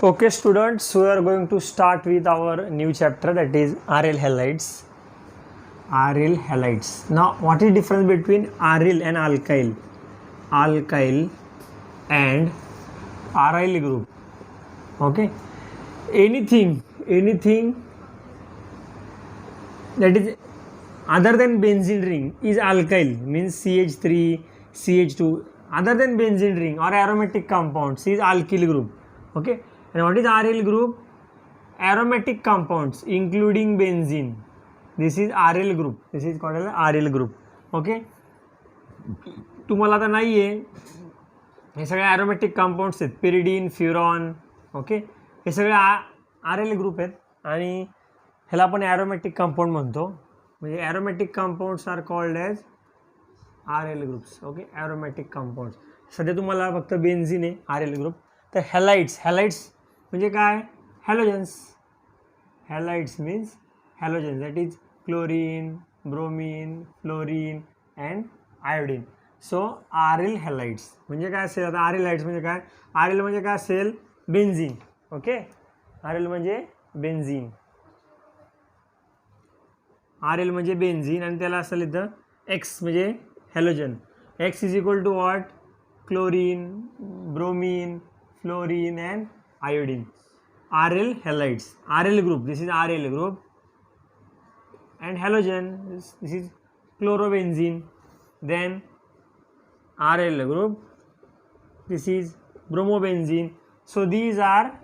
Okay, students, we are going to start with our new chapter, that is aryl halides. Aryl halides. Now, what is difference between aryl and alkyl? Alkyl and aryl group. Okay, anything that is other than benzene ring is alkyl, means CH3, CH2. Other than benzene ring or aromatic compounds is alkyl group. Okay, and what is aryl group? Aromatic compounds including benzene. This is aryl group. This is called as aryl group. Okay, तुम्हाला आता नाही आहे हे सगळे aromatic compounds आहेत, pyridine, फ्युरॉन. Okay, हे सगळे RL group आहेत आणि ह्याला आपण ॲरोमॅटिक कंपाऊंड म्हणतो. म्हणजे aromatic compounds are called as aryl groups. Okay, aromatic compounds. सध्या तुम्हाला फक्त बेन्झिन आहे आरएल ग्रुप. तर हॅलाइड्स म्हणजे काय? Halogens. Halides means halogens, that is chlorine, bromine, fluorine and iodine. So RL halides म्हणजे काय असेल? आता आरएल हॅलाइड्स म्हणजे काय? आरएल म्हणजे काय असेल? बेन्झिन. ओके, आरएल म्हणजे बेन्झिन. आरएल म्हणजे बेन्झिन आणि त्याला असेल इथं एक्स म्हणजे हॅलोजन. X is equal to what? Chlorine, bromine, fluorine and iodine. RL halides. RL group, this is RL group. and halogen, this is chlorobenzene. Then RL group, this is bromobenzene. So these are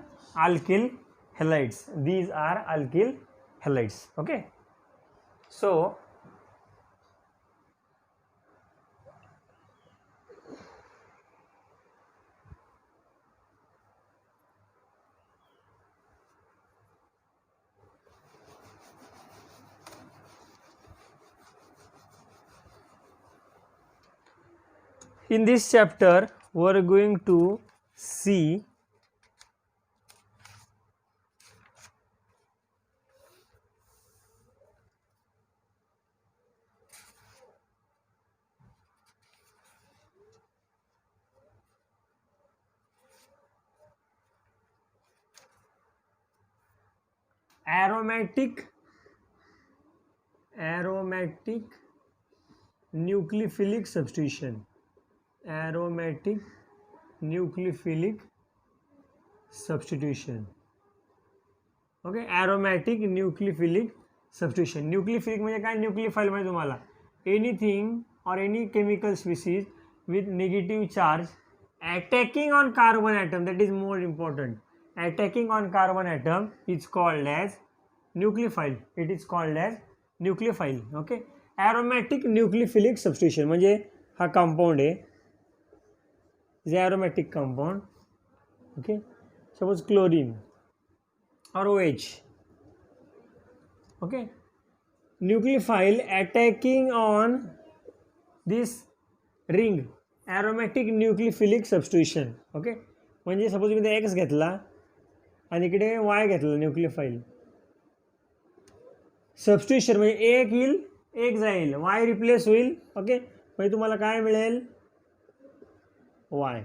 alkyl halides. These are alkyl halides. Okay, so in this chapter we are going to see aromatic nucleophilic substitution. Aromatic nucleophilic substitution. Okay, aromatic nucleophilic substitution. Nucleophilic म्हणजे काय? Nucleophile म्हणजे तुम्हाला anything और any chemical species with negative charge attacking on carbon atom, that is more important. Attacking on carbon atom is called as nucleophile. It is called as nucleophile. Okay, aromatic nucleophilic substitution म्हणजे हा compound आहे, is aromatic compound. Okay, suppose chlorine or OH. Okay, nucleophile attacking on this ring, aromatic nucleophilic substitution. Okay, म्हणजे suppose मी X घेतला आणि इकडे Y घेतला nucleophile. Substitution म्हणजे एक येईल एक जाईल, Y रिप्लेस होईल. ओके, म्हणजे तुम्हाला काय मिळेल? वाय.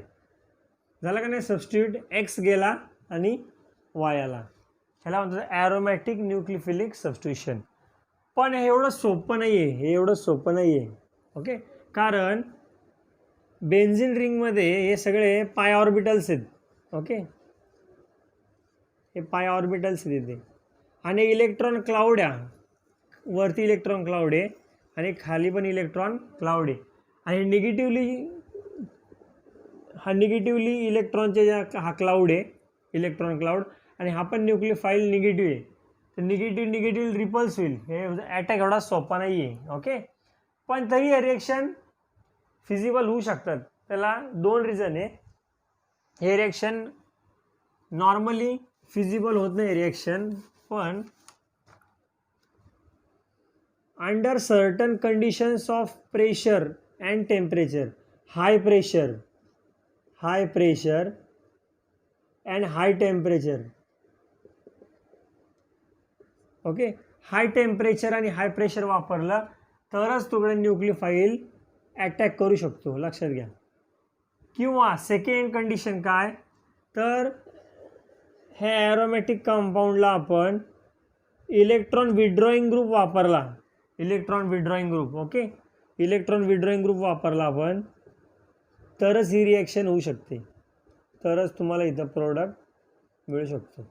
झालं का नाही? सबस्टिट्यूट एक्स गेला आणि वाय आला. ह्याला म्हणतात ॲरोमॅटिक न्यूक्लियोफिलिक सबस्टिट्यूशन. पण हे एवढं सोपं नाही आहे. ओके, कारण बेन्झिन रिंगमध्ये हे सगळे पाय ऑर्बिटल्स आहेत. ओके, हे पाय ऑर्बिटल्स आहेत इथे आणि इलेक्ट्रॉन क्लाउड आहे. वरती इलेक्ट्रॉन क्लाउड आहे आणि खाली पण इलेक्ट्रॉन क्लाउड आहे. आणि निगेटिव्हली इलेक्ट्रॉनचे हा क्लाउड आहे, इलेक्ट्रॉन क्लाउड, आणि हा पण न्यूक्लियोफाइल निगेटिव्ह आहे. तर निगेटिव्ह रिपल्स होईल. हे अटॅक एवढा सोपा नाही आहे. ओके, पण तरी हे रिएक्शन फिजिबल होऊ शकतात. त्याला दोन रिझन आहे. हे रिएक्शन नॉर्मली फिजिबल होत नाही रिएक्शन, पण under certain conditions of pressure and temperature, high pressure and high temperature. Okay, high temperature आणि हाय प्रेशर वापरलं तरच तुकडे न्यूक्लियोफाइल अटॅक करू शकतो, लक्षात घ्या. किंवा सेकंड कंडिशन काय? तर ह्या ॲरोमॅटिक कंपाऊंडला आपण इलेक्ट्रॉन विड्रॉईंग ग्रुप वापरला, electron विड्रॉईंग group, okay, electron विड्रॉईंग group वापरला आपण, तरच ही रिॲक्शन होऊ शकते, तरच तुम्हाला इथं प्रोडक्ट मिळू शकतो.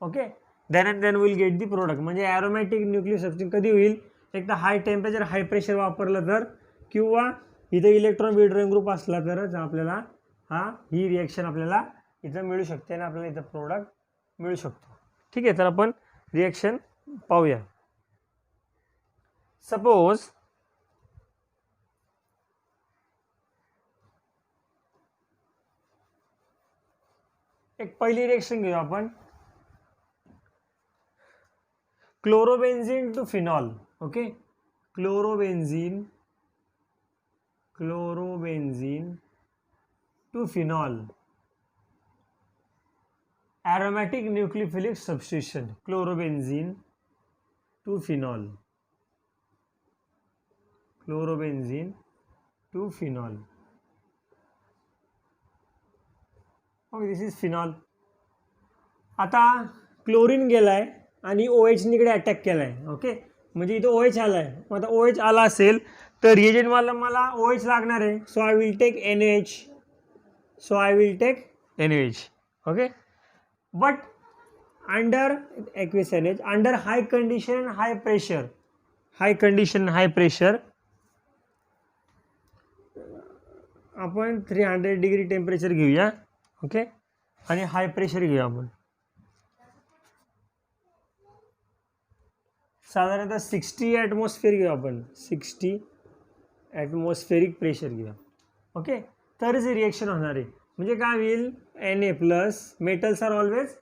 Okay, then and then will get the product. म्हणजे ॲरोमॅटिक न्यूक्लियर सबस्टिट्यूशन कधी होईल, एक तर हाय टेम्परेचर हाय प्रेशर वापरलं तर, किंवा इथं इलेक्ट्रॉन विड्रॉईंग ग्रुप असला तरच आपल्याला ही रिॲक्शन आपल्याला इथं मिळू शकते आणि आपल्याला इथं प्रोडक्ट मिळू शकतो. ठीक आहे, तर आपण रिॲक्शन पाहूया. सपोज एक पहिली रिॲक्शन घेऊ आपण, chlorobenzene to phenol. Okay, chlorobenzene to phenol, aromatic nucleophilic substitution, chlorobenzene to phenol, chlorobenzene to phenol. Okay, this is phenol. आता क्लोरीन गेलाय आणि OH निकडे अटॅक केलाय. ओके, म्हणजे इथं OH आलाय. मग आता OH आला असेल तर रिएजंट मला OH लागणार आहे. So I will take NaOH. Okay, but under aqueous NaOH, under high condition and high pressure, आपण 300 डिग्री टेम्परेचर घेऊया. ओके, आणि हाय प्रेशर घेऊया आपण, साधारणतः 60 ॲटमॉस्फिअर घेऊ आपण, 60 ॲटमॉस्फेरिक प्रेशर घेऊया. ओके, तरच रिएक्शन होणार आहे. म्हणजे काय होईल, Na plus, metals are always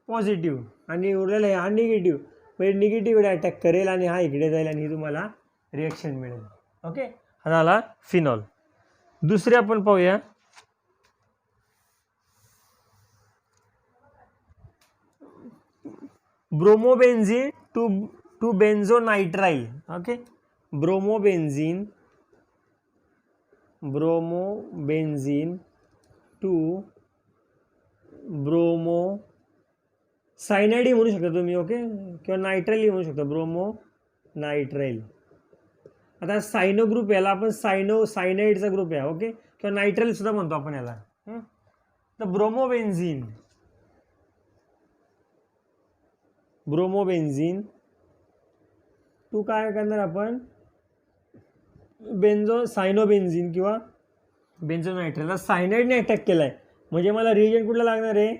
positive आणि उरलेला हा निगेटिव्ह, म्हणजे निगेटिव्ह अटॅक करेल आणि हा इकडे जाईल आणि तुम्हाला रिएक्शन मिळेल. ओके, हा झाला फिनॉल. दुसरे आपण पाहूया, bromobenzene to benzonitrile. Okay, bromobenzene to bromo cyanide म्हणू शकता तुम्ही. ओके, किंवा नायट्राइल म्हणू शकता, ब्रोमो नायट्राइल. आता सायनो ग्रुप याला आपण सायनाइडचा ग्रुप आहे. ओके, किंवा नायट्राइल सुद्धा म्हणतो आपण याला. तर ब्रोमोबेन्झीन टू काय करणार आपण, सायनोबेन्झीन किंवा बेन्झोनायट्राइल. सायनाइडने अटॅक केलाय म्हणजे मला रिएजंट कुठला लागणार आहे,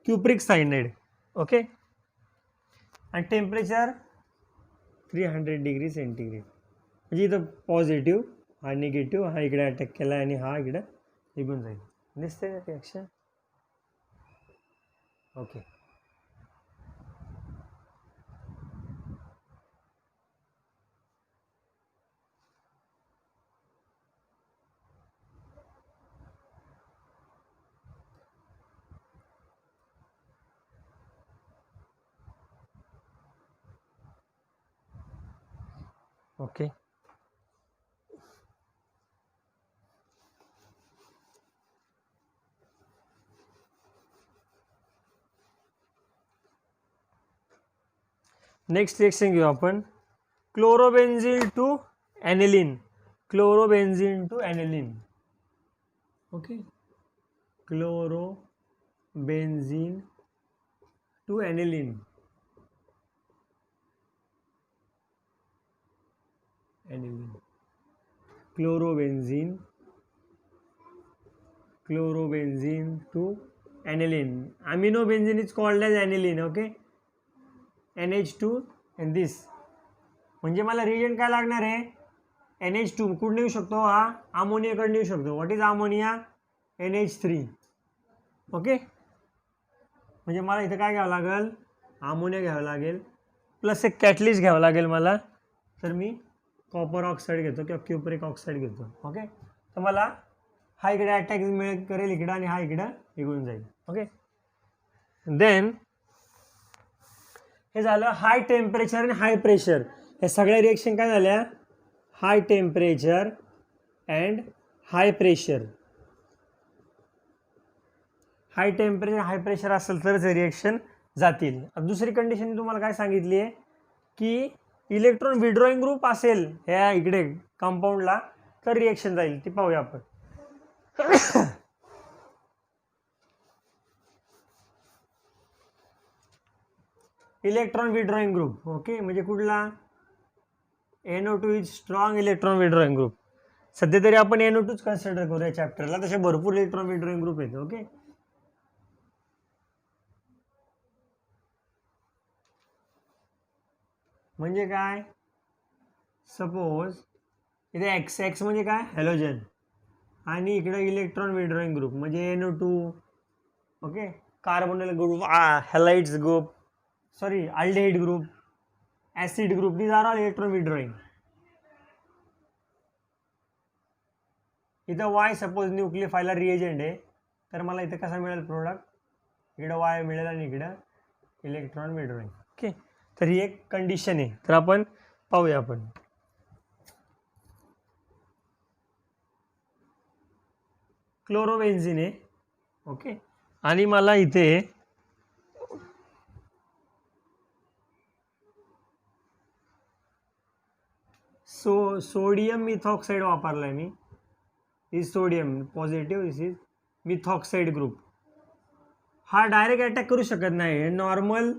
क्युप्रिक सायनाइड. ओके, आणि टेम्परेचर 300 डिग्री सेंटीग्रेड. म्हणजे इथं पॉझिटिव्ह, हा निगेटिव्ह, हा इकडे अटॅक केला आणि हा इकडे निघून जाईल. दिसते ना reaction. Okay, okay, next reaction घेऊ आपण, chlorobenzene to aniline. Okay, chlorobenzene to aniline. Chlorobenzene to aniline. Aminobenzene is called as aniline. Okay, NH2 and this. म्हणजे मला रिएजंट काय लागणार आहे, NH2 कुठे नेऊ शकतो, हा अमोनियाकडे नेऊ शकतो. What is ammonia, NH3. Okay, म्हणजे मला इथं काय घ्यावं लागेल, अमोनिया घ्यावं लागेल, प्लस एक कॅटलिस्ट घ्यावं लागेल मला. तर मी कॉपर ऑक्साईड घेतो किंवा क्युप्रिक ऑक्साईड घेतो. ओके, तर मला हा इकडे अटॅक करेल इकडं आणि हा इकडं निघून जाईल. ओके, देन हे झालं हाय टेम्परेचर आणि हाय प्रेशर. हे सगळ्या रिएक्शन काय झाल्या, high temperature and high pressure. High temperature high pressure असेल तरच रिएक्शन जातील. दुसरी कंडिशन तुम्हाला काय सांगितली आहे की इलेक्ट्रॉन विड्रॉइंग ग्रुप असेल ह्या इकडे कंपाऊंडला तर रिएक्शन जाईल, ती पाहूया आपण. इलेक्ट्रॉन विड्रॉइंग ग्रुप, ओके, म्हणजे कुठला NO2 is strong electron withdrawing group. सध्या तरी आपण NO2च कन्सिडर करूया चॅप्टरला, तसे भरपूर इलेक्ट्रॉन विड्रॉइंग ग्रुप आहेत. ओके, म्हणजे काय, सपोज इथे एक्स म्हणजे काय हॅलोजन आणि इकडे इलेक्ट्रॉन विड्रॉइंग ग्रुप म्हणजे NO2. Okay, carbonyl group, halides group, sorry aldehyde group, acid group, these are all electron withdrawing. इथं वाय सपोज न्यूक्लियोफाइलर रिएजंट आहे तर मला इथं कसा मिळेल प्रोडक्ट, इकडं वाय मिळेल आणि इकडं इलेक्ट्रॉन विड्रॉइंग. ओके, तर ही एक कंडिशन आहे. तर आपण पाहूया आपण. क्लोरोबेन्झिन आहे. ओके, आणि मला इथे सोडियम मिथॉक्साइड वापरलाय मी. Is sodium positive, this is methoxide group. हा डायरेक्ट अटॅक करू शकत नाही, नॉर्मल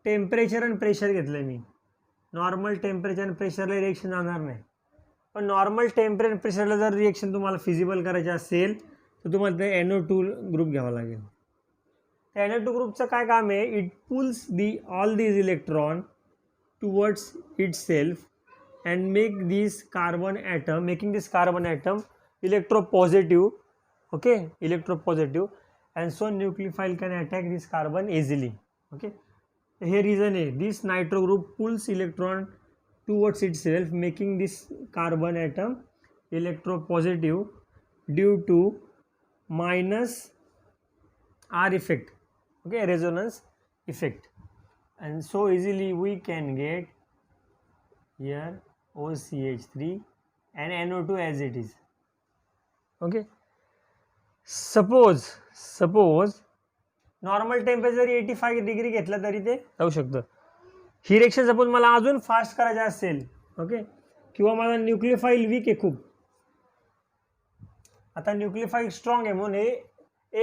टेम्परेचर आणि प्रेशर घेतलं मी. नॉर्मल टेम्परेचर आणि प्रेशरला रिएक्शन जाणार नाही. पण नॉर्मल टेम्परेचर प्रेशरला जर रिएक्शन तुम्हाला फिजिबल करायचे असेल तर तुम्हाला ते NO2 ग्रुप घ्यावा लागेल. त्या NO2 ग्रुपचं काय काम आहे, it pools all these electron towards it self and make this carbon atom electropositive. Okay, electropositive, and so nucleophile can attack this carbon easily. Okay, here reason is this nitro group pulls electron towards itself making this carbon atom electropositive due to minus R effect. Okay, resonance effect, and so easily we can get here OCH3 and NO2 as it is. Okay, suppose normal temperature 85 degree घेतलं तरी ते जाऊ शकतं. ही reaction suppose मला अजून fast करायची असेल, okay, किंवा मला न्यूक्लियोफाइल वीक आहे खूप, आता न्यूक्लियोफाइल स्ट्रॉंग आहे म्हणून हे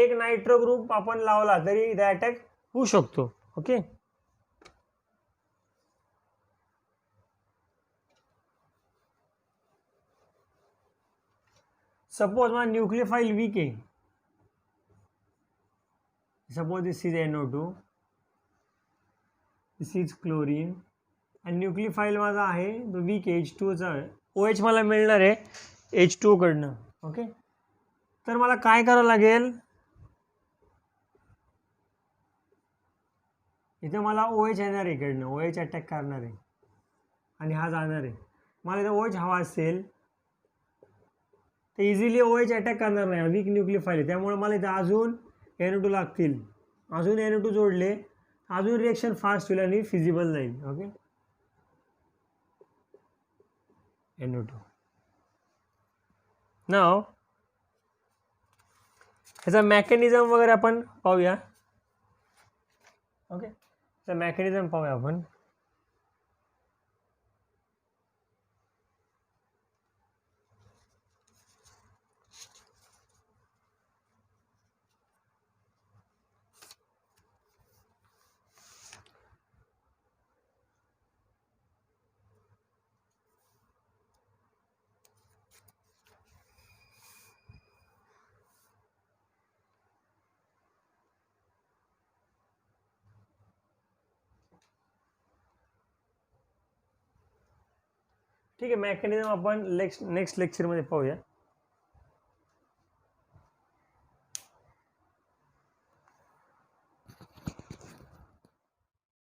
एक नायट्रो ग्रुप आपण लावला तरी इथे अटॅक होऊ शकतो. ओके, सपोज मला न्यूक्लियोफाइल वीक आहे, suppose this is NO2, this is chlorine, आणि न्यूक्लियोफाइल माझा आहे तो वीक आहे, H2चा. OH मला मिळणार आहे H2 कडनं. ओके, तर मला काय करावं लागेल, इथे मला OH येणार आहे इकडनं, OH अटॅक करणार आहे आणि हा जाणार आहे. मला इथे OH हवा असेल तर इझिली OH अटॅक करणार नाही, वीक न्यूक्लियोफाइल आहे, त्यामुळे मला इथे अजून NO2 लागतील. अजून NO2 जोडले अजून रिएक्शन फास्ट होईल आणि फिजिबल जाईल. Okay, NO2. नाव ह्याचा मेकॅनिझम वगैरे आपण पाहूया. ओके, ह्याचा मेकॅनिझम पाहूया आपण. ठीक आहे, मेकॅनिझम आपण नेक्स्ट लेक्चरमध्ये पाहूया.